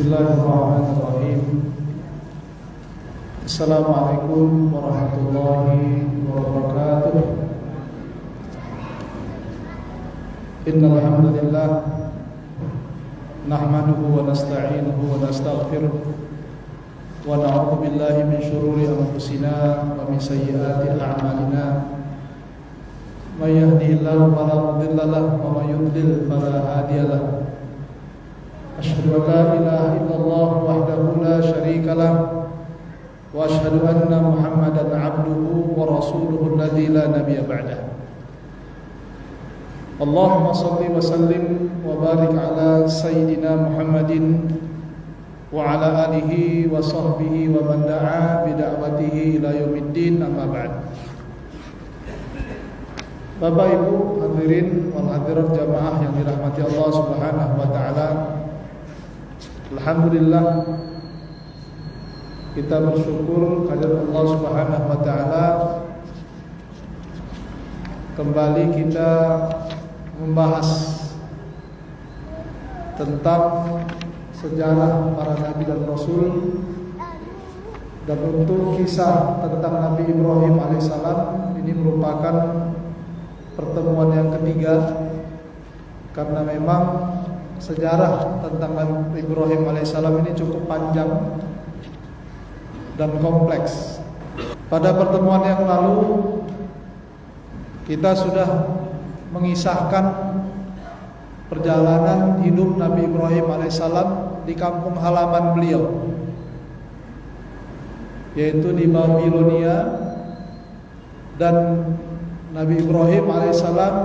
Bismillahirrahmanirrahim. Assalamualaikum warahmatullahi wabarakatuh. Innal hamdalillah nahmaduhu wa nasta'inuhu wa nastaghfiruh wa na'udzu billahi min shururi anfusina wa min sayyiati a'malina. May yahdihillahu fala mudilla lahu wa may yudlil fala hadiya lahu. Asyhadu an la ilaha illallah wahdahu la syarika lah wa asyhadu anna Muhammadan 'abduhu wa rasuluhu alladzi la nabiyya ba'dah. Allahumma shalli wa sallim wa barik ala sayyidina Muhammadin wa ala alihi wa sahbihi wa man da'a bi da'watihi ila yaumiddin, amma ba'd. Bapak Ibu hadirin wal hadirat jamaah yang dirahmati Allah Subhanahu wa taala. Alhamdulillah, kita bersyukur kehadirat Allah Subhanahu wa taala. Kembali kita membahas tentang sejarah para nabi dan rasul, dan untuk kisah tentang Nabi Ibrahim alaihissalam ini merupakan pertemuan yang ketiga, karena memang sejarah tentang Nabi Ibrahim alaihissalam ini cukup panjang dan kompleks. Pada pertemuan yang lalu kita sudah mengisahkan perjalanan hidup Nabi Ibrahim alaihissalam di kampung halaman beliau, yaitu di Babilonia, dan Nabi Ibrahim alaihissalam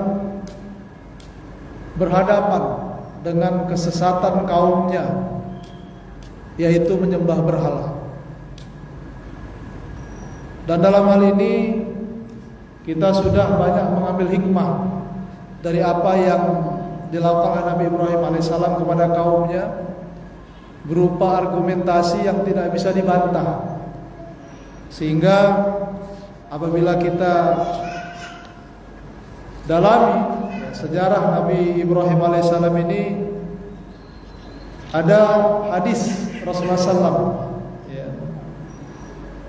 berhadapan dengan kesesatan kaumnya, yaitu menyembah berhala. Dan dalam hal ini kita sudah banyak mengambil hikmah dari apa yang dilakukan oleh Nabi Ibrahim alaihissalam kepada kaumnya, berupa argumentasi yang tidak bisa dibantah. Sehingga apabila kita dalami sejarah Nabi Ibrahim alaihissalam ini, ada hadis Rasulullah SAW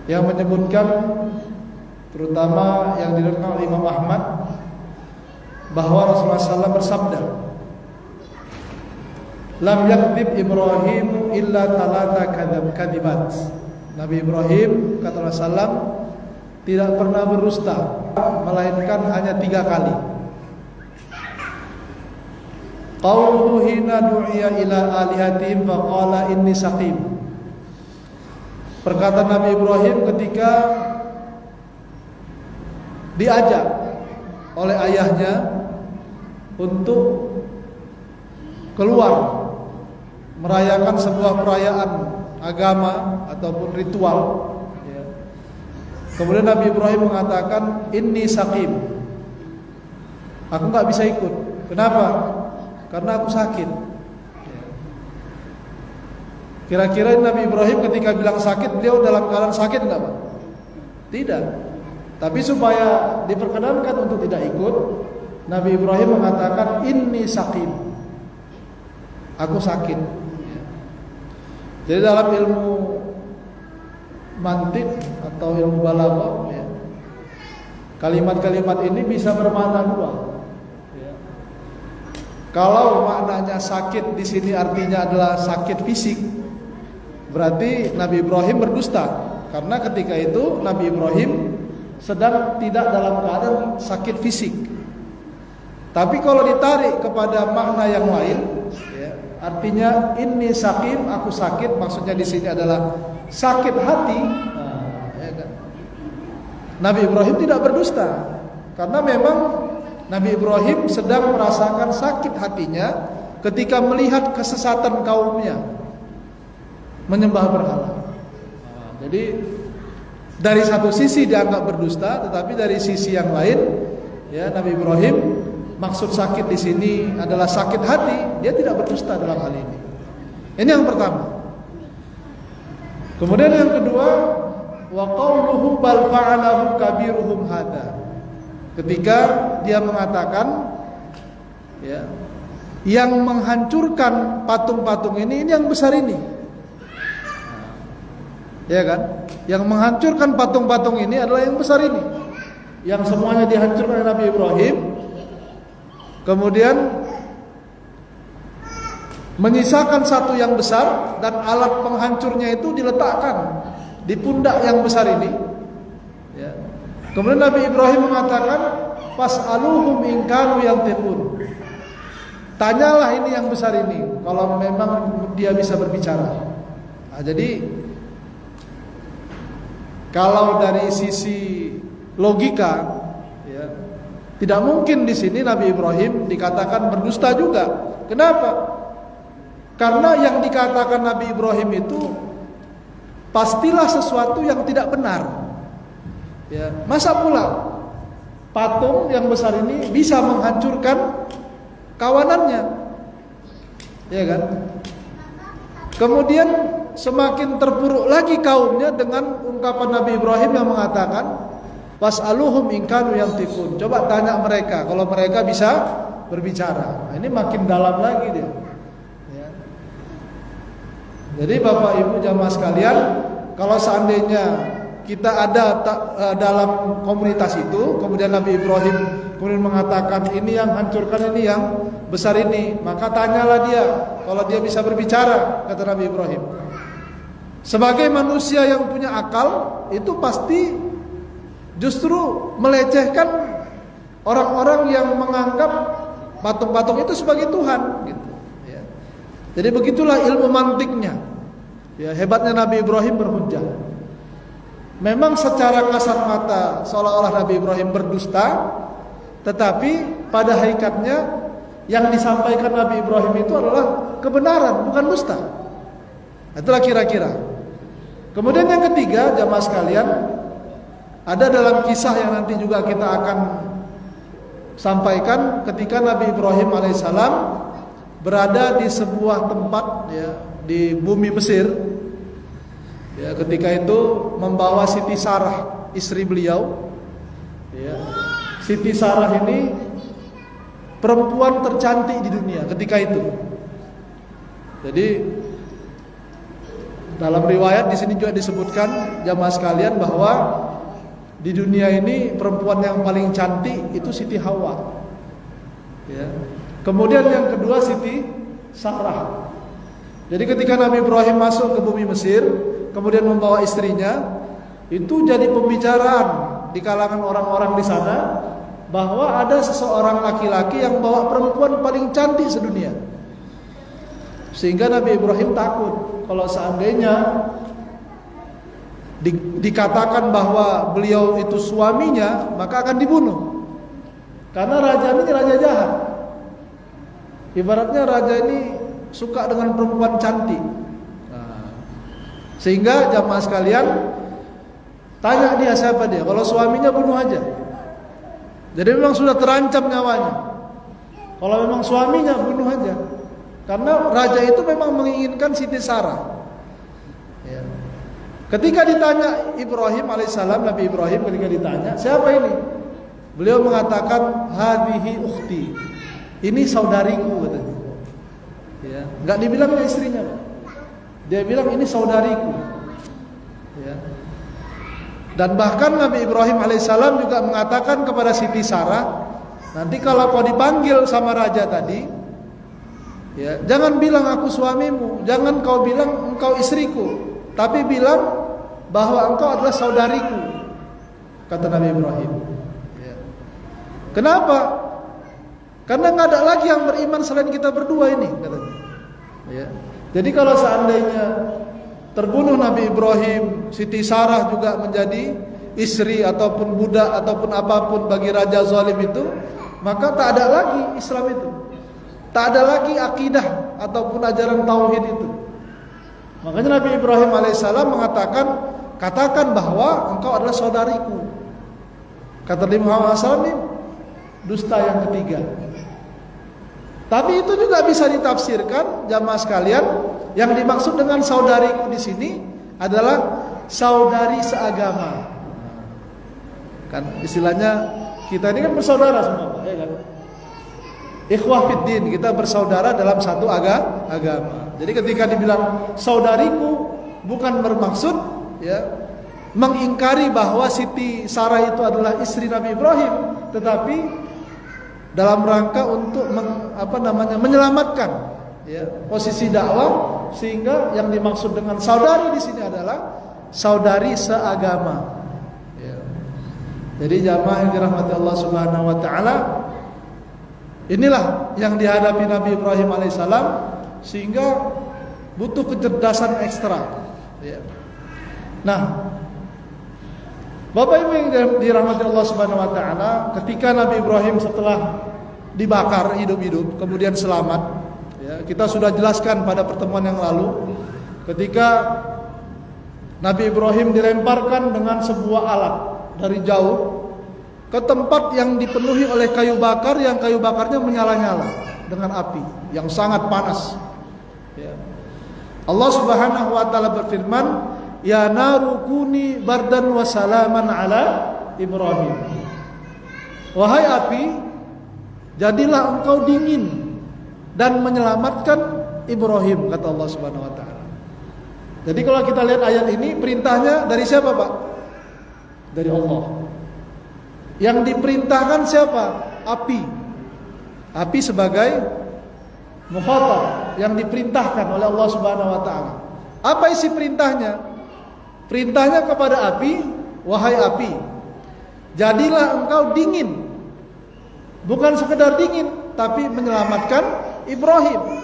yang menyebutkan, terutama yang diriwayatkan oleh Imam Ahmad, bahwa Rasulullah SAW bersabda, "Lam yakdzib Ibrahim illa thalatha kadzibat." Nabi Ibrahim, kata Rasulullah SAW, tidak pernah berdusta melainkan hanya 3 kali. Qauluhu hina du'iya ila alihatihim faqala inni saqim. Perkataan Nabi Ibrahim ketika diajak oleh ayahnya untuk keluar merayakan sebuah perayaan agama ataupun ritual. Kemudian Nabi Ibrahim mengatakan, inni saqim, aku gak bisa ikut. Kenapa? Karena aku sakit. Kira-kira Nabi Ibrahim ketika bilang sakit, beliau dalam keadaan sakit enggak, Pak? Tidak. Tapi supaya diperkenankan untuk tidak ikut, Nabi Ibrahim mengatakan, inni saqim, aku sakit. Jadi dalam ilmu mantik atau ilmu balaghah, kalimat-kalimat ini bisa bermakna dua. Kalau maknanya sakit di sini artinya adalah sakit fisik, berarti Nabi Ibrahim berdusta, karena ketika itu Nabi Ibrahim sedang tidak dalam keadaan sakit fisik. Tapi kalau ditarik kepada makna yang lain, artinya inni saqim, aku sakit, maksudnya di sini adalah sakit hati. Nabi Ibrahim tidak berdusta, karena memang Nabi Ibrahim sedang merasakan sakit hatinya ketika melihat kesesatan kaumnya menyembah berhala. Jadi dari satu sisi dianggap berdusta, tetapi dari sisi yang lain, Nabi Ibrahim maksud sakit di sini adalah sakit hati, dia tidak berdusta dalam hal ini. Ini yang pertama. Kemudian yang kedua, wa qauluhu bal fa'alahu kabiruhum hada. Ketika dia mengatakan, yang menghancurkan patung-patung ini yang besar ini. Ya kan? Yang menghancurkan patung-patung ini adalah yang besar ini. Yang semuanya dihancurkan oleh Nabi Ibrahim. Kemudian menyisakan satu yang besar, dan alat penghancurnya itu diletakkan di pundak yang besar ini. Ya. Kemudian Nabi Ibrahim mengatakan, "Fas'aluhum in kanu yantiqun." Tanyalah ini yang besar ini, kalau memang dia bisa berbicara. Nah, jadi kalau dari sisi logika, ya, tidak mungkin di sini Nabi Ibrahim dikatakan berdusta juga. Kenapa? Karena yang dikatakan Nabi Ibrahim itu pastilah sesuatu yang tidak benar. Ya, masa pula patung yang besar ini bisa menghancurkan kawanannya, ya kan? Kemudian semakin terpuruk lagi kaumnya dengan ungkapan Nabi Ibrahim yang mengatakan, "Was'aluhum in kanu yantiqun." Coba tanya mereka kalau mereka bisa berbicara. Nah, ini makin dalam lagi dia. Ya. Jadi Bapak Ibu jamaah sekalian, kalau seandainya kita ada dalam komunitas itu, kemudian Nabi Ibrahim kemudian mengatakan ini yang hancurkan, ini yang besar ini, maka tanyalah dia kalau dia bisa berbicara, kata Nabi Ibrahim. Sebagai manusia yang punya akal, itu pasti justru melecehkan orang-orang yang menganggap patung-patung itu sebagai Tuhan, gitu. Ya. Jadi begitulah ilmu mantiknya. Ya, hebatnya Nabi Ibrahim berhujjah. Memang secara kasat mata seolah-olah Nabi Ibrahim berdusta, tetapi pada hakikatnya yang disampaikan Nabi Ibrahim itu adalah kebenaran, bukan dusta. Itulah kira-kira. Kemudian yang ketiga, jamaah sekalian, ada dalam kisah yang nanti juga kita akan sampaikan ketika Nabi Ibrahim alaihissalam berada di sebuah tempat, ya, di bumi Mesir. Ya, ketika itu membawa Siti Sarah, istri beliau. Ya, Siti Sarah ini perempuan tercantik di dunia ketika itu. Jadi dalam riwayat di sini juga disebutkan jamaah sekalian bahwa di dunia ini perempuan yang paling cantik itu Siti Hawa. Ya. Kemudian yang kedua Siti Sarah. Jadi ketika Nabi Ibrahim masuk ke bumi Mesir, kemudian membawa istrinya, itu jadi pembicaraan di kalangan orang-orang di sana bahwa ada seseorang laki-laki yang bawa perempuan paling cantik sedunia. Sehingga Nabi Ibrahim takut kalau seandainya dikatakan bahwa beliau itu suaminya, maka akan dibunuh. Karena raja ini raja jahat. Ibaratnya raja ini suka dengan perempuan cantik. Sehingga jamaah sekalian, tanya dia siapa dia. Kalau suaminya bunuh aja. Jadi memang sudah terancam nyawanya. Kalau memang suaminya bunuh aja. Karena raja itu memang menginginkan Siti Sarah. Ya. Ketika ditanya Ibrahim alaihissalam, Nabi Ibrahim ketika ditanya, siapa ini? Beliau mengatakan, hadihi ukhti. Ini saudariku, katanya. Ya. Enggak dibilang istrinya, Pak. Dia bilang ini saudariku. Ya. Dan bahkan Nabi Ibrahim alaihissalam juga mengatakan kepada Siti Sarah, nanti kalau kau dipanggil sama raja tadi, ya, jangan bilang aku suamimu, jangan kau bilang engkau istriku, tapi bilang bahwa engkau adalah saudariku, kata Nabi Ibrahim. Ya. Kenapa? Karena nggak ada lagi yang beriman selain kita berdua ini, katanya. Ya. Jadi kalau seandainya terbunuh Nabi Ibrahim, Siti Sarah juga menjadi istri ataupun budak ataupun apapun bagi raja zalim itu, maka tak ada lagi Islam itu. Tak ada lagi akidah ataupun ajaran tauhid itu. Makanya Nabi Ibrahim alaihissalam mengatakan, katakan bahwa engkau adalah saudariku. Kata Nabi Muhammad SAW ini dusta yang ketiga. Tapi itu juga bisa ditafsirkan jamaah sekalian, yang dimaksud dengan saudariku di sini adalah saudari seagama. Kan istilahnya kita ini kan bersaudara semua, Pak, ya kan? Ikhwah fiddin, kita bersaudara dalam satu agama. Jadi ketika dibilang saudariku, bukan bermaksud ya, mengingkari bahwa Siti Sarah itu adalah istri Nabi Ibrahim, tetapi dalam rangka untuk menyelamatkan ya, posisi dakwah, sehingga yang dimaksud dengan saudari di sini adalah saudari seagama. Ya. Jadi jamaah yang dirahmati Allah Subhanahu wa taala, inilah yang dihadapi Nabi Ibrahim alaihissalam, sehingga butuh kecerdasan ekstra. Ya. Nah, Bapak Ibu yang dirahmati Allah Subhanahu wa taala, ketika Nabi Ibrahim setelah dibakar hidup-hidup kemudian selamat, ya, kita sudah jelaskan pada pertemuan yang lalu, ketika Nabi Ibrahim dilemparkan dengan sebuah alat dari jauh ke tempat yang dipenuhi oleh kayu bakar, yang kayu bakarnya menyala-nyala dengan api yang sangat panas. Ya. Allah Subhanahu wa taala berfirman, "Ya naru kuni bardan wa salaman ala Ibrahim." Wahai api, jadilah engkau dingin dan menyelamatkan Ibrahim, kata Allah Subhanahu wa taala. Jadi kalau kita lihat ayat ini, perintahnya dari siapa, Pak? Dari Allah. Yang diperintahkan siapa? Api. Api sebagai mukhatab yang diperintahkan oleh Allah Subhanahu wa taala. Apa isi perintahnya? Perintahnya kepada api, wahai api, jadilah engkau dingin. Bukan sekedar dingin, tapi menyelamatkan Ibrahim.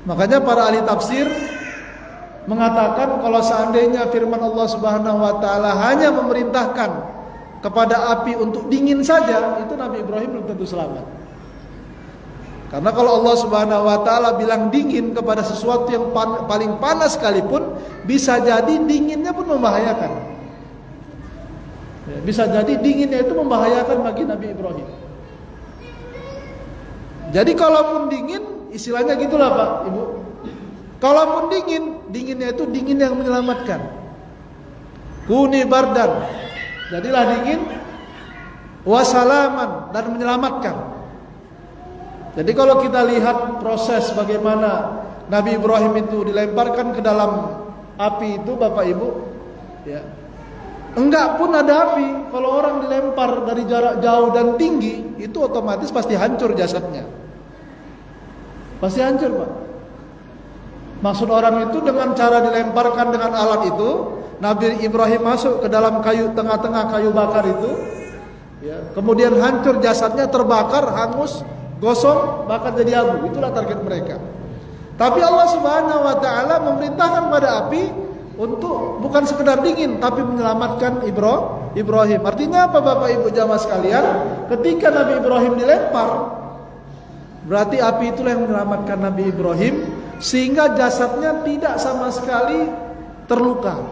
Makanya para ahli tafsir mengatakan kalau seandainya firman Allah Subhanahu wa taala hanya memerintahkan kepada api untuk dingin saja, itu Nabi Ibrahim belum tentu selamat. Karena kalau Allah Subhanahu wa taala bilang dingin kepada sesuatu yang paling panas sekalipun, bisa jadi dinginnya pun membahayakan. Ya, bisa jadi dinginnya itu membahayakan bagi Nabi Ibrahim. Jadi kalaupun dingin, istilahnya gitulah Pak, Ibu. Kalaupun dingin, dinginnya itu dingin yang menyelamatkan. Kuni bardan, jadilah dingin, wasalaman, dan menyelamatkan. Jadi kalau kita lihat proses bagaimana Nabi Ibrahim itu dilemparkan ke dalam api itu, Bapak Ibu, ya, enggak pun ada api, kalau orang dilempar dari jarak jauh dan tinggi, itu otomatis pasti hancur jasadnya. Pasti hancur, Pak. Maksud orang itu dengan cara dilemparkan dengan alat itu, Nabi Ibrahim masuk ke dalam tengah-tengah kayu bakar itu, ya, kemudian hancur jasadnya, terbakar, hangus, gosong, bahkan jadi abu. Itulah target mereka. Tapi Allah Subhanahu wa taala memerintahkan pada api untuk bukan sekedar dingin, tapi menyelamatkan Ibrahim. Artinya apa, Bapak Ibu jamaah sekalian? Ketika Nabi Ibrahim dilempar, berarti api itulah yang menyelamatkan Nabi Ibrahim, sehingga jasadnya tidak sama sekali terluka,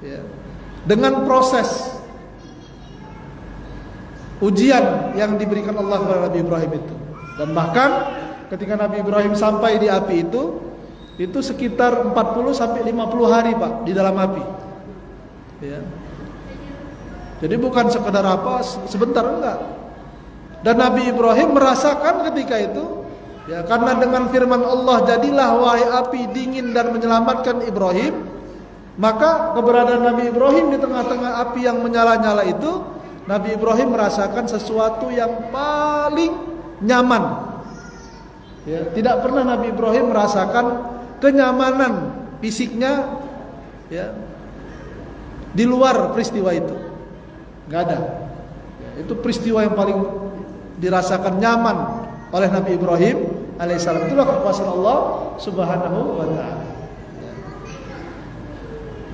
ya. Dengan proses ujian yang diberikan Allah kepada Nabi Ibrahim itu. Dan bahkan ketika Nabi Ibrahim sampai di api itu sekitar 40 sampai 50 hari, Pak, di dalam api. Ya. Jadi bukan sekedar apa sebentar, enggak. Dan Nabi Ibrahim merasakan ketika itu, ya, karena dengan firman Allah, jadilah wahai api dingin dan menyelamatkan Ibrahim, maka keberadaan Nabi Ibrahim di tengah-tengah api yang menyala-nyala itu, Nabi Ibrahim merasakan sesuatu yang paling nyaman. Ya, tidak pernah Nabi Ibrahim merasakan kenyamanan fisiknya, ya, di luar peristiwa itu. Nggak ada. Ya, itu peristiwa yang paling dirasakan nyaman oleh Nabi Ibrahim alaihissalam. Itulah kekuasaan Allah Subhanahu wa taala.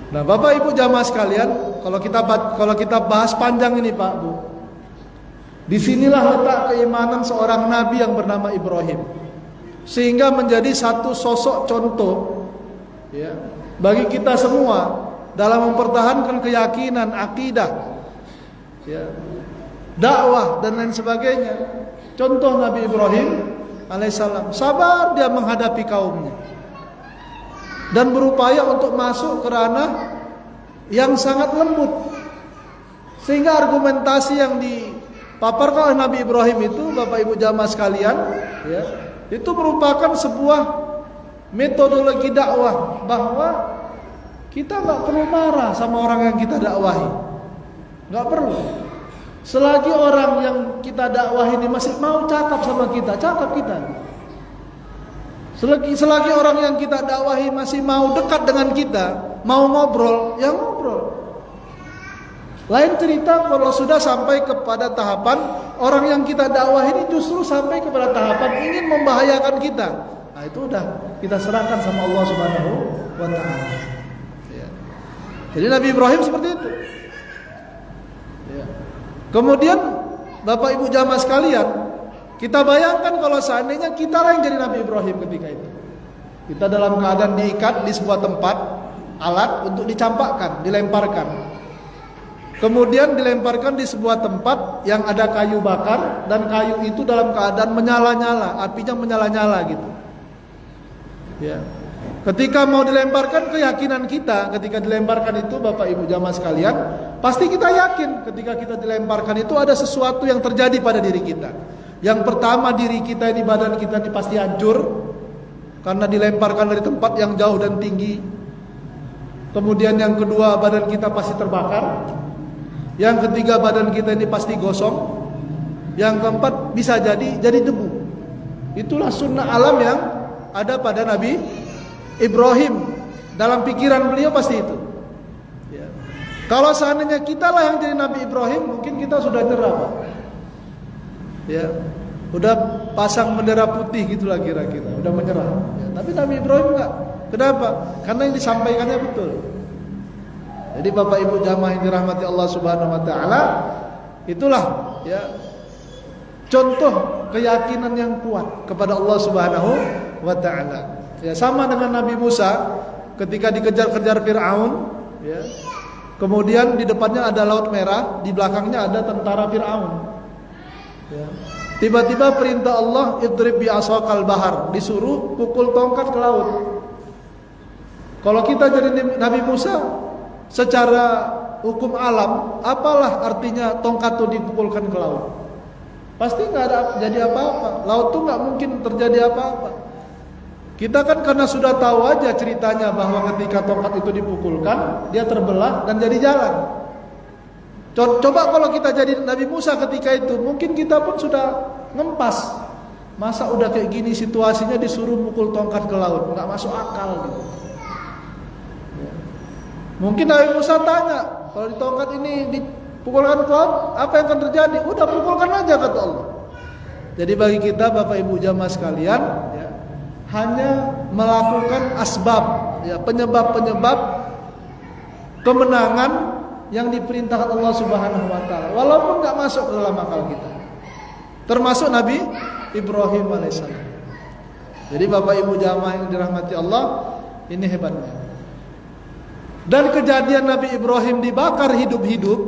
Nah, Bapak Ibu jamaah sekalian, kalau kita bahas panjang ini, Pak, Bu, disinilah letak keimanan seorang nabi yang bernama Ibrahim, sehingga menjadi satu sosok contoh, ya, bagi kita semua dalam mempertahankan keyakinan, akidah, ya, dakwah dan lain sebagainya. Contoh Nabi Ibrahim alaihissalam, sabar dia menghadapi kaumnya dan berupaya untuk masuk ke ranah yang sangat lembut, sehingga argumentasi yang dipaparkan oleh Nabi Ibrahim itu, Bapak Ibu jamaah sekalian, ya, itu merupakan sebuah metodologi dakwah, bahwa Kita nggak perlu marah sama orang yang kita dakwahi, nggak perlu. Selagi orang yang kita dakwahi ini masih mau cakap sama kita, cakap kita. Selagi orang yang kita dakwahi masih mau dekat dengan kita, mau ngobrol, ya ngobrol. Lain cerita kalau sudah sampai kepada tahapan orang yang kita dakwah ini justru sampai kepada tahapan ingin membahayakan kita. Nah itu udah kita serahkan sama Allah Subhanahu wa ta'ala. Ya. Jadi Nabi Ibrahim seperti itu. Ya. Kemudian Bapak Ibu jamaah sekalian, kita bayangkan kalau seandainya kita lah yang jadi Nabi Ibrahim ketika itu. Kita dalam keadaan diikat di sebuah tempat, alat untuk dicampakkan, dilemparkan. Kemudian dilemparkan di sebuah tempat yang ada kayu bakar, dan kayu itu dalam keadaan menyala-nyala, apinya menyala-nyala gitu. Ya. Ketika mau dilemparkan, keyakinan kita ketika dilemparkan itu Bapak Ibu jamaah sekalian, pasti kita yakin ketika kita dilemparkan itu ada sesuatu yang terjadi pada diri kita. Yang pertama, diri kita ini, badan kita ini pasti hancur karena dilemparkan dari tempat yang jauh dan tinggi. Kemudian yang kedua, badan kita pasti terbakar. Yang ketiga, badan kita ini pasti gosong. Yang keempat, bisa jadi debu. Itulah sunnah alam yang ada pada Nabi Ibrahim. Dalam pikiran beliau pasti itu. Ya. Kalau seandainya kita lah yang jadi Nabi Ibrahim, mungkin kita sudah nyerah, Pak. Ya, udah pasang bendera putih gitulah kira-kira, udah menyerah. Ya, tapi Nabi Ibrahim enggak. Kenapa? Karena yang disampaikannya betul. Jadi Bapak Ibu jamaah yang dirahmati Allah Subhanahu wa taala, itulah ya contoh keyakinan yang kuat kepada Allah Subhanahu wa taala. Ya, sama dengan Nabi Musa ketika dikejar-kejar Firaun, ya. Kemudian di depannya ada Laut Merah, di belakangnya ada tentara Firaun. Ya. Tiba-tiba perintah Allah, idrib bi asaqal bahar, disuruh pukul tongkat ke laut. Kalau kita jadi Nabi Musa, secara hukum alam, apalah artinya tongkat itu dipukulkan ke laut? Pasti nggak ada jadi apa-apa. Laut tuh nggak mungkin terjadi apa-apa. Kita kan karena sudah tahu aja ceritanya bahwa ketika tongkat itu dipukulkan, dia terbelah dan jadi jalan. Coba kalau kita jadi Nabi Musa ketika itu, mungkin kita pun sudah ngempas. Masa udah kayak gini situasinya disuruh pukul tongkat ke laut, nggak masuk akal gitu. Mungkin Nabi Musa tanya, kalau di tongkat ini dipukulkan ke laut, apa yang akan terjadi? Udah pukulkan aja, kata Allah. Jadi bagi kita Bapak Ibu jamaah sekalian, ya, hanya melakukan asbab, ya, penyebab-penyebab kemenangan yang diperintahkan Allah Subhanahu wa taala, walaupun enggak masuk ke dalam akal kita. Termasuk Nabi Ibrahim alaihissalam. Jadi Bapak Ibu jamaah yang dirahmati Allah, ini hebatnya. Dan kejadian Nabi Ibrahim dibakar hidup-hidup,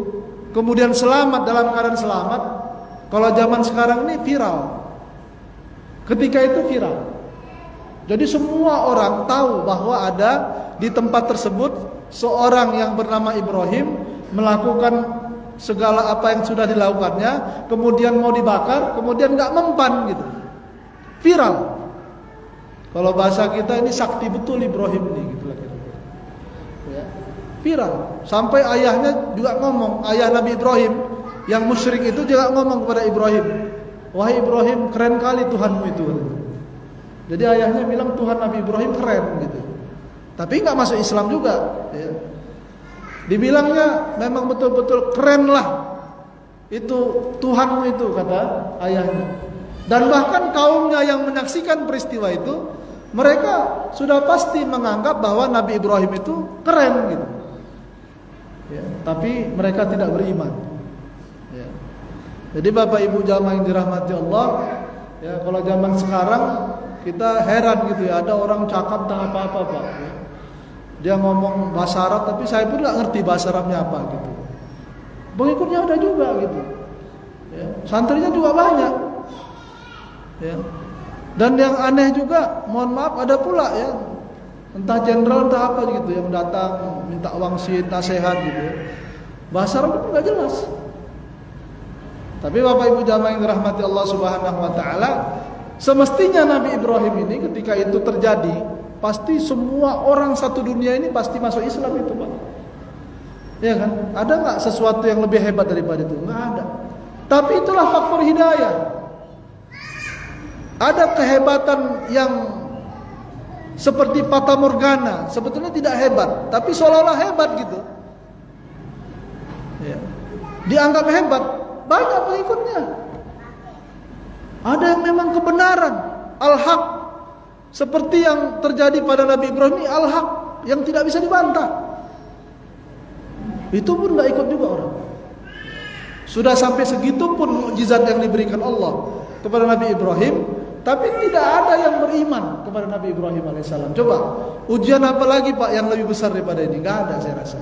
kemudian selamat dalam keadaan selamat, kalau zaman sekarang ini viral. Ketika itu viral. Jadi semua orang tahu bahwa ada di tempat tersebut seorang yang bernama Ibrahim melakukan segala apa yang sudah dilakukannya, kemudian mau dibakar, kemudian nggak mempan gitu. Viral. Kalau bahasa kita ini sakti betul Ibrahim ini gitu lah kira-kira. Ya. Viral. Sampai ayahnya juga ngomong, ayah Nabi Ibrahim yang musyrik itu juga ngomong kepada Ibrahim, "Wahai Ibrahim, keren kali Tuhanmu itu." Jadi ayahnya bilang Tuhan Nabi Ibrahim keren gitu. Tapi nggak masuk Islam juga. Ya. Dibilangnya memang betul-betul keren lah itu Tuhanmu itu, kata ayahnya. Dan bahkan kaumnya yang menyaksikan peristiwa itu, mereka sudah pasti menganggap bahwa Nabi Ibrahim itu keren gitu. Ya, tapi mereka tidak beriman. Ya. Jadi Bapak Ibu jamaah yang dirahmati Allah, ya, kalau zaman sekarang kita heran gitu ya, ada orang cakap tentang apa-apa Pak. Ya. Dia ngomong bahasa Arab, tapi saya pun nggak ngerti bahasa Arabnya apa gitu. Pengikutnya ada juga gitu. Ya. Santrinya juga banyak. Ya. Dan yang aneh juga, mohon maaf, ada pula ya, entah jenderal entah apa gitu yang datang minta wangsit, nasihat gitu ya. Bahasa Arab itu nggak jelas. Tapi Bapak Ibu jamaah yang dirahmati Allah Subhanahu wa taala, semestinya Nabi Ibrahim ini ketika itu terjadi, pasti semua orang satu dunia ini pasti masuk Islam itu, Pak. Ya kan? Ada nggak sesuatu yang lebih hebat daripada itu? Nggak ada. Tapi itulah faktor hidayah. Ada kehebatan yang seperti fata morgana, sebetulnya tidak hebat, tapi seolah-olah hebat gitu. Ya. Dianggap hebat, banyak pengikutnya. Ada yang memang kebenaran, al-haq, seperti yang terjadi pada Nabi Ibrahim ini, al-haq yang tidak bisa dibantah. Itu pun nggak ikut juga orang. Sudah sampai segitu pun mukjizat yang diberikan Allah kepada Nabi Ibrahim, tapi tidak ada yang beriman kepada Nabi Ibrahim alaihissalam. Coba ujian apa lagi, Pak, yang lebih besar daripada ini? Nggak ada, saya rasa.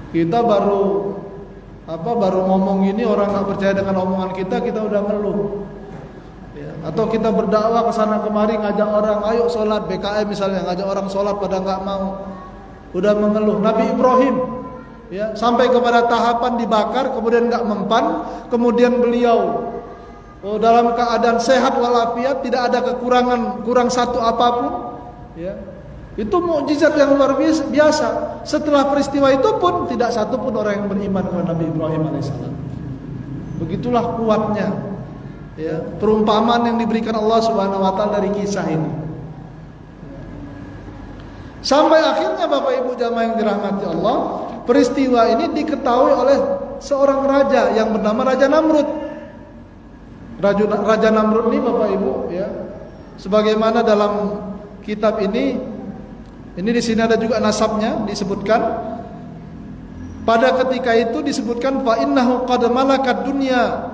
Kita baru ngomong ini, orang nggak percaya dengan omongan kita udah ngeluh. Ya. Atau kita berdakwah ke sana kemari, ngajak orang, ayo sholat, BKM misalnya, ngajak orang sholat pada nggak mau, udah mengeluh. Nabi Ibrahim, ya, sampai kepada tahapan dibakar, kemudian nggak mempan, kemudian beliau dalam keadaan sehat walafiat, tidak ada kekurangan, kurang satu apapun, ya. Itu mukjizat yang luar biasa. Setelah peristiwa itu pun tidak satu pun orang yang beriman kepada Nabi Ibrahim alaihissalam. Begitulah kuatnya, ya, perumpamaan yang diberikan Allah Subhanahu wa taala dari kisah ini. Sampai akhirnya Bapak Ibu jamaah yang dirahmati Allah, peristiwa ini diketahui oleh seorang raja yang bernama Raja Namrud. Raja Namrud ini Bapak Ibu, ya, sebagaimana dalam kitab ini di sini ada juga nasabnya disebutkan. Pada ketika itu disebutkan fa innahu qad malakat dunya.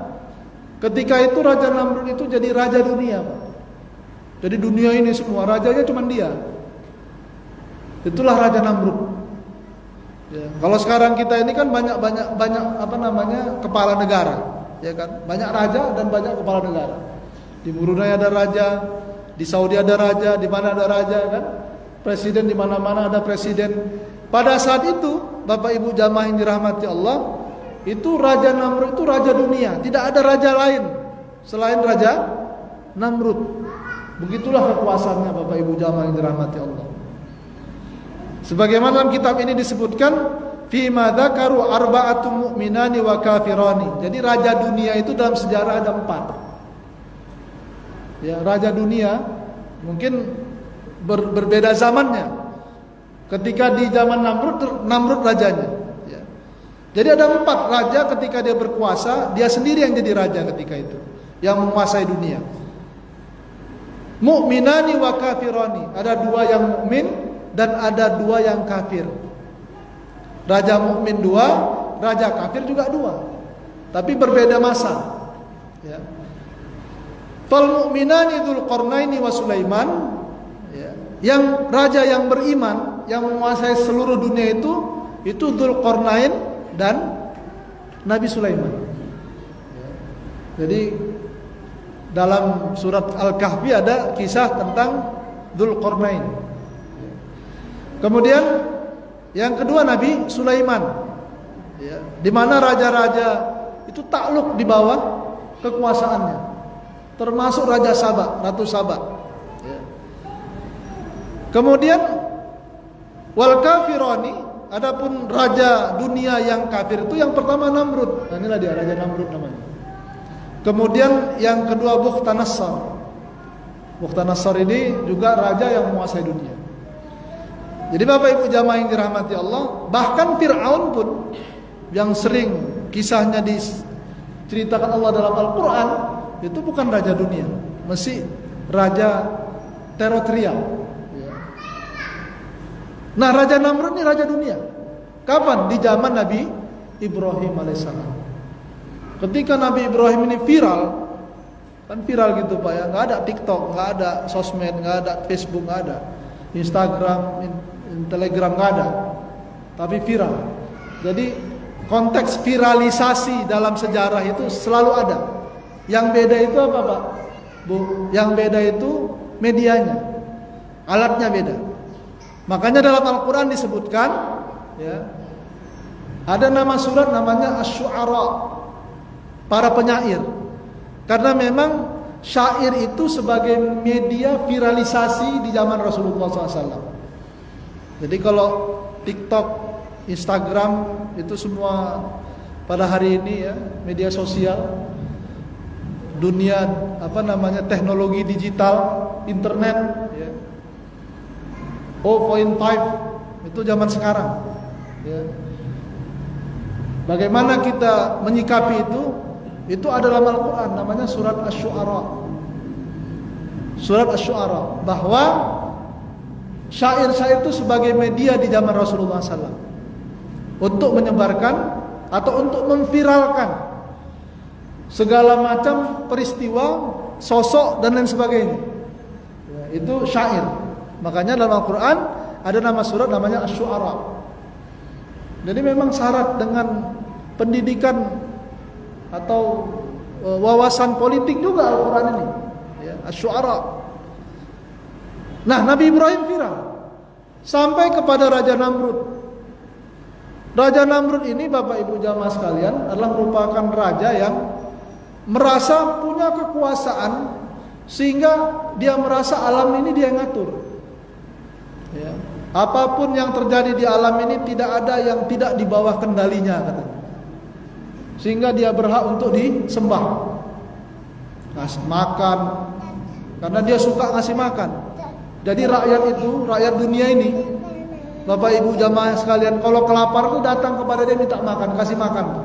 Ketika itu Raja Namrud itu jadi raja dunia, Pak. Jadi dunia ini semua rajanya cuma dia. Itulah Raja Namrud. Ya, kalau sekarang kita ini kan banyak apa namanya, kepala negara, ya kan? Banyak raja dan banyak kepala negara. Di Brunei ada raja, di Saudi ada raja, di mana ada raja, kan? Presiden, di mana-mana ada presiden. Pada saat itu, Bapak Ibu jamaah yang dirahmati Allah, itu Raja Namrud itu raja dunia, tidak ada raja lain selain Raja Namrud. Begitulah kekuasaannya Bapak Ibu jamaah yang dirahmati Allah. Sebagaimana dalam kitab ini disebutkan, fi ma dzakaru arba'atum mu'minani wa kafirani. Jadi raja dunia itu dalam sejarah ada 4. Ya, raja dunia mungkin berbeda zamannya. Ketika di zaman Namrud rajanya, ya. Jadi ada 4 raja ketika dia berkuasa, dia sendiri yang jadi raja ketika itu, yang menguasai dunia. Mu'minani wa kafirani, ada 2 yang mukmin dan ada 2 yang kafir. Raja mukmin 2, raja kafir juga 2, tapi berbeda masa, ya. Fal mu'minani Dzulqarnaini wa Sulaiman. Yang raja yang beriman, yang menguasai seluruh dunia itu Dzulqarnain dan Nabi Sulaiman. Jadi dalam surat Al-Kahfi ada kisah tentang Dzulqarnain. Kemudian yang kedua Nabi Sulaiman, ya, di mana raja-raja itu takluk di bawah kekuasaannya, termasuk Raja Saba, Ratu Saba. Kemudian wal kafirani, adapun raja dunia yang kafir itu yang pertama Namrud. Nah, inilah dia Raja Namrud namanya. Kemudian yang kedua Bukhtanasar. Bukhtanasar ini juga raja yang menguasai dunia. Jadi Bapak Ibu jamaah yang dirahmati Allah, bahkan Fir'aun pun yang sering kisahnya diceritakan Allah dalam Al-Quran, itu bukan raja dunia, masih raja teritorial. Nah, Raja Namrud ini raja dunia. Kapan? Di zaman Nabi Ibrahim alaihissalam. Ketika Nabi Ibrahim ini viral, kan viral gitu Pak ya, nggak ada TikTok, nggak ada sosmed, nggak ada Facebook, nggak ada Instagram, Telegram, nggak ada, tapi viral. Jadi konteks viralisasi dalam sejarah itu selalu ada. Yang beda itu apa Pak? Bu, yang beda itu medianya, alatnya beda. Makanya dalam Al-Quran disebutkan, ya, ada nama surat namanya Asy-Syu'ara, para penyair. Karena memang syair itu sebagai media viralisasi di zaman Rasulullah SAW. Jadi kalau TikTok, Instagram itu semua pada hari ini ya, media sosial, dunia teknologi digital, internet ya. 0.5 itu zaman sekarang ya. Bagaimana kita menyikapi itu? Itu adalah Al-Quran, namanya surat Asy-Syu'ara. Surat Asy-Syu'ara, bahwa syair-syair itu sebagai media di zaman Rasulullah SAW untuk menyebarkan atau untuk memviralkan segala macam peristiwa, sosok dan lain sebagainya ya, itu syair. Makanya dalam Al-Quran ada nama surat namanya Asy-Syu'ara. Jadi memang syarat dengan pendidikan atau wawasan politik juga Al-Quran ini ya, Asy-Syu'ara. Nah, Nabi Ibrahim viral sampai kepada Raja Namrud. Raja Namrud ini Bapak Ibu jamaah sekalian adalah merupakan raja yang merasa punya kekuasaan sehingga dia merasa alam ini dia ngatur ya. Apapun yang terjadi di alam ini tidak ada yang tidak di bawah kendalinya katanya. Sehingga dia berhak untuk disembah. Ngasih makan karena dia suka ngasih makan. Jadi rakyat itu, rakyat dunia ini, Bapak Ibu jamaah sekalian, kalau kelaparan itu datang kepada dia minta makan, kasih makan.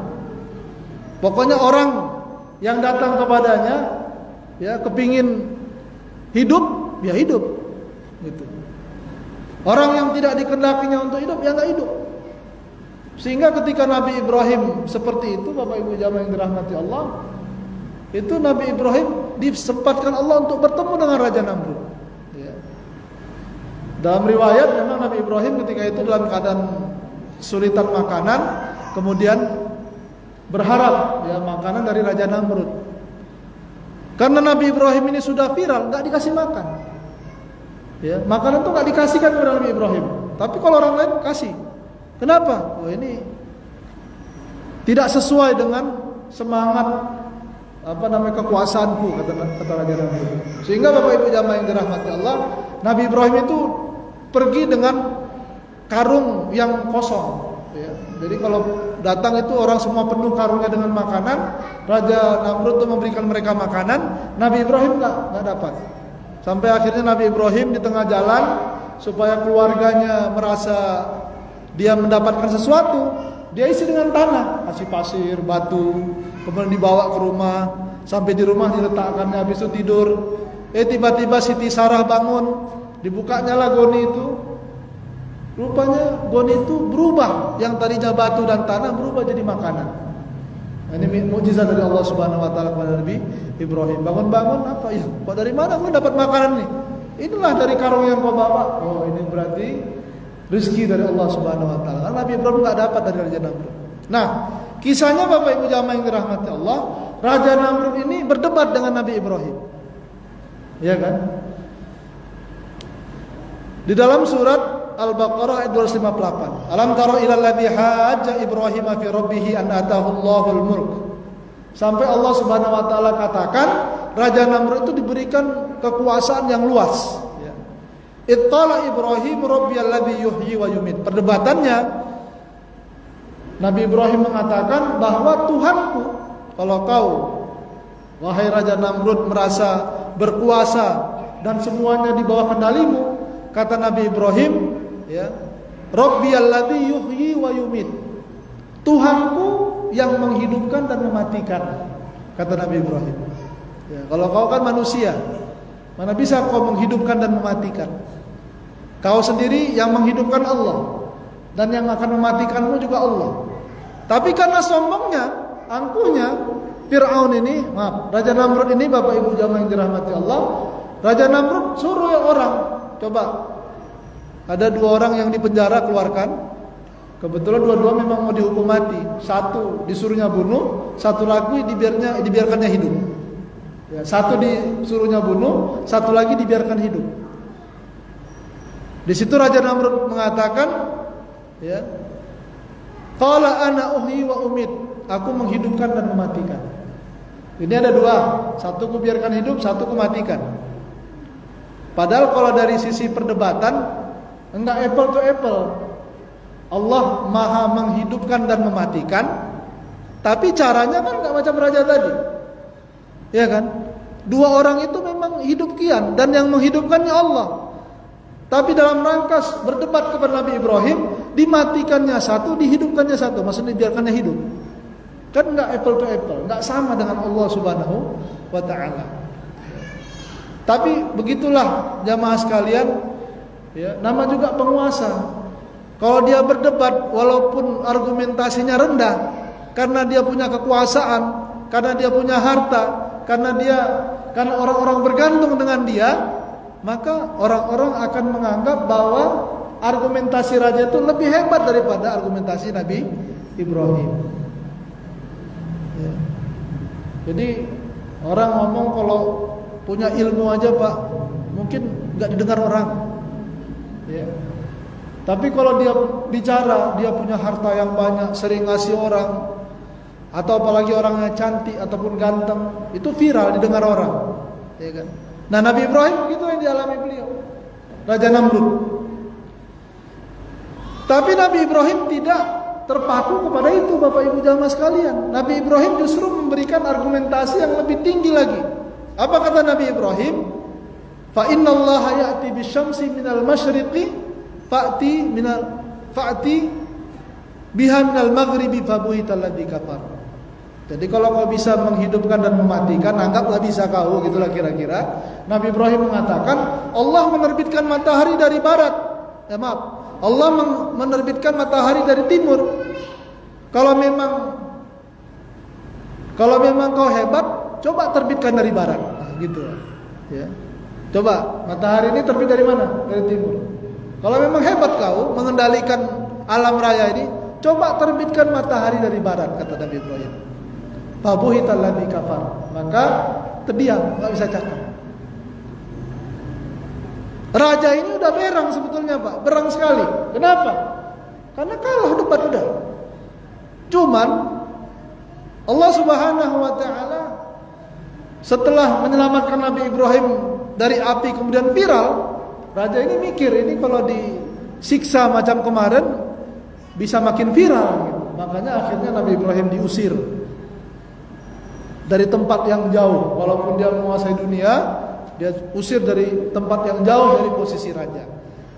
Pokoknya orang yang datang kepadanya ya kepingin hidup, ya hidup gitu. Orang yang tidak dikendakinya untuk hidup, ya nggak hidup. Sehingga ketika Nabi Ibrahim seperti itu, Bapak Ibu jamaah yang dirahmati Allah, itu Nabi Ibrahim disempatkan Allah untuk bertemu dengan Raja Namrud. Ya. Dalam riwayat memang Nabi Ibrahim ketika itu dalam keadaan kesulitan makanan, kemudian berharap ya makanan dari Raja Namrud. Karena Nabi Ibrahim ini sudah viral, nggak dikasih makan. Ya, makanan itu nggak dikasihkan kepada Nabi Ibrahim. Tapi kalau orang lain kasih. Kenapa? Oh ini tidak sesuai dengan semangat kekuasaanku kata Raja Namrud. Sehingga Bapak Ibu jamaah yang dirahmati Allah, Nabi Ibrahim itu pergi dengan karung yang kosong. Ya. Jadi kalau datang itu orang semua penuh karungnya dengan makanan, Raja Namrud itu memberikan mereka makanan, Nabi Ibrahim nggak dapat. Sampai akhirnya Nabi Ibrahim di tengah jalan supaya keluarganya merasa dia mendapatkan sesuatu, dia isi dengan tanah, kasih pasir, batu, kemudian dibawa ke rumah, sampai di rumah diletakkannya, habis itu tidur. Tiba-tiba Siti Sarah bangun, dibukanya lah goni itu. Rupanya goni itu berubah, yang tadinya batu dan tanah berubah jadi makanan. Ini mukjizat dari Allah Subhanahu wa taala kepada Nabi Ibrahim. Bangun-bangun apa ya? Kok dari mana kau dapat makanan nih? Inilah dari karung yang kau bawa. Oh, ini berarti rezeki dari Allah Subhanahu wa taala. Nabi Ibrahim enggak dapat dari Raja Namrud. Nah, kisahnya Bapak Ibu jamaah yang dirahmati Allah, Raja Namrud ini berdebat dengan Nabi Ibrahim. Iya kan? Di dalam surat Al-Baqarah ayat 258. Alam tara ilal ladzi hajja Ibrahim fi rabbih an atahu Allahul mulk. Sampai Allah Subhanahu wa taala katakan Raja Namrud itu diberikan kekuasaan yang luas ya. Ittala Ibrahim rabbiyalladzi yuhyi wa yumit. Perdebatannya Nabi Ibrahim mengatakan bahwa Tuhanku, kalau kau wahai Raja Namrud merasa berkuasa dan semuanya di bawah kendalimu, kata Nabi Ibrahim ya, Rabbiyalladzi yuhyi wa yumit. Tuhanku yang menghidupkan dan mematikan, kata Nabi Ibrahim. Ya, kalau kau kan manusia, mana bisa kau menghidupkan dan mematikan? Kau sendiri yang menghidupkan Allah, dan yang akan mematikanmu juga Allah. Tapi karena sombongnya, angkuhnya Fir'aun ini, Raja Namrud ini, Bapak Ibu jamaah yang dirahmati Allah, Raja Namrud suruh orang, coba ada 2 orang yang dipenjara keluarkan. Kebetulan dua-dua memang mau dihukum mati. Satu disuruhnya bunuh, satu lagi dibiarkannya hidup. Ya, satu disuruhnya bunuh, satu lagi dibiarkan hidup. Di situ Raja Namrud mengatakan, ya, qala ana uhyi wa umit. Aku menghidupkan dan mematikan. Ini ada dua, satu ku biarkan hidup, satu ku matikan. Padahal kalau dari sisi perdebatan enggak apple to apple. Allah maha menghidupkan dan mematikan, tapi caranya kan enggak macam raja tadi. Ya kan? Dua orang itu memang hidup kian, dan yang menghidupkannya Allah. Tapi dalam rangka berdebat kepada Nabi Ibrahim, dimatikannya satu, dihidupkannya satu, maksudnya biarkannya hidup. Kan enggak apple to apple, enggak sama dengan Allah Subhanahu wa taala. Tapi begitulah jamaah sekalian, ya, nama juga penguasa. Kalau dia berdebat walaupun argumentasinya rendah, karena dia punya kekuasaan, karena dia punya harta, karena orang-orang bergantung dengan dia, maka orang-orang akan menganggap bahwa argumentasi raja itu lebih hebat daripada argumentasi Nabi Ibrahim. Ya. Jadi orang ngomong kalau punya ilmu aja Pak, mungkin nggak didengar orang. Ya. Tapi kalau dia bicara, dia punya harta yang banyak, sering ngasih orang, atau apalagi orangnya cantik ataupun ganteng, itu viral didengar orang. Ya kan? Nah Nabi Ibrahim begitu yang dialami beliau, Raja Namrud. Tapi Nabi Ibrahim tidak terpaku kepada itu, Bapak Ibu jamaah sekalian. Nabi Ibrahim justru memberikan argumentasi yang lebih tinggi lagi. Apa kata Nabi Ibrahim? Fa innallaha ya'ti bisyamsi minal masyriqi fa'ti biha minal maghribi fabuhital ladzi kafar. Jadi kalau kau bisa menghidupkan dan mematikan, anggaplah bisa kau, gitulah kira-kira. Nabi Ibrahim mengatakan, Allah menerbitkan matahari dari barat. Allah menerbitkan matahari dari timur. Kalau memang kau hebat, coba terbitkan dari barat. Nah, gitu. Ya. Coba matahari ini terbit dari mana? Dari timur. Kalau memang hebat kau mengendalikan alam raya ini, coba terbitkan matahari dari barat, kata Nabi Ibrahim. Fabuhital ladzi kafar. Maka terdiam, enggak bisa cakap. Raja ini udah berang sebetulnya, Pak. Berang sekali. Kenapa? Karena kalah debat udah. Cuman Allah Subhanahu wa taala setelah menyelamatkan Nabi Ibrahim dari api kemudian viral, raja ini mikir, ini kalau disiksa macam kemarin bisa makin viral gitu. Makanya akhirnya Nabi Ibrahim diusir dari tempat yang jauh. Walaupun dia menguasai dunia, dia usir dari tempat yang jauh dari posisi raja.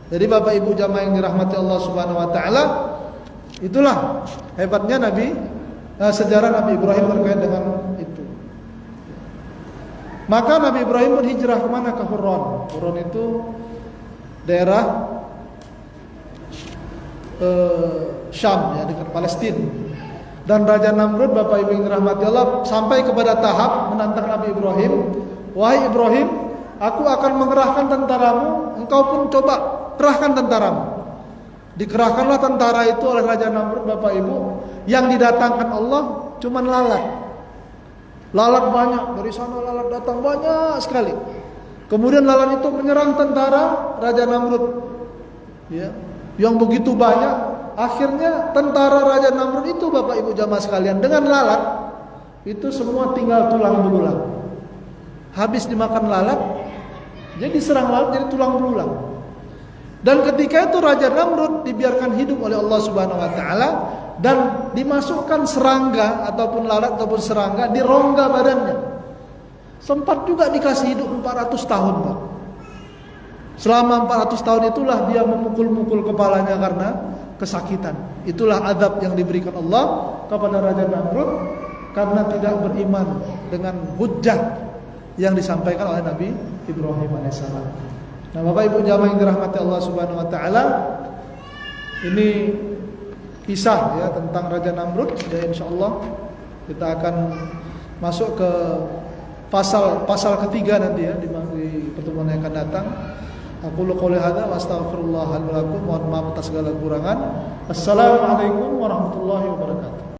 Jadi Bapak Ibu jamaah yang dirahmati Allah Subhanahu wa taala, itulah hebatnya sejarah Nabi Ibrahim terkait dengan itu. Maka Nabi Ibrahim berhijrah kemana? Ke Huron. Huron itu daerah Syam, ya, dekat Palestina. Dan Raja Namrud, Bapak Ibu yang dirahmati Allah, sampai kepada tahap menantang Nabi Ibrahim, wahai Ibrahim, aku akan mengerahkan tentaramu, engkau pun coba kerahkan tentaramu. Dikerahkanlah tentara itu oleh Raja Namrud, Bapak Ibu. Yang didatangkan Allah cuman lalat. Lalat banyak, dari sana lalat datang banyak sekali. Kemudian lalat itu menyerang tentara Raja Namrud, ya, yang begitu banyak. Akhirnya tentara Raja Namrud itu, Bapak Ibu jamaah sekalian, dengan lalat itu semua tinggal tulang belulang. Habis dimakan lalat, jadi serang lalat jadi tulang belulang. Dan ketika itu Raja Namrud dibiarkan hidup oleh Allah Subhanahu wa taala dan dimasukkan serangga ataupun lalat ataupun serangga di rongga badannya. Sempat juga dikasih hidup 400 tahun, Pak. Selama 400 tahun itulah dia memukul-mukul kepalanya karena kesakitan. Itulah azab yang diberikan Allah kepada Raja Namrud karena tidak beriman dengan hujjah yang disampaikan oleh Nabi Ibrahim alaihissalam. Nah, Bapak Ibu jamaah yang dirahmati Allah Subhanahu wa taala, ini kisah ya tentang Raja Namrud. Dan insyaallah kita akan masuk ke pasal ketiga nanti ya di pertemuan yang akan datang. Aku qouli hadza wa astaghfirullah li wa lakum. Mohon maaf atas segala kekurangan. Assalamualaikum warahmatullahi wabarakatuh.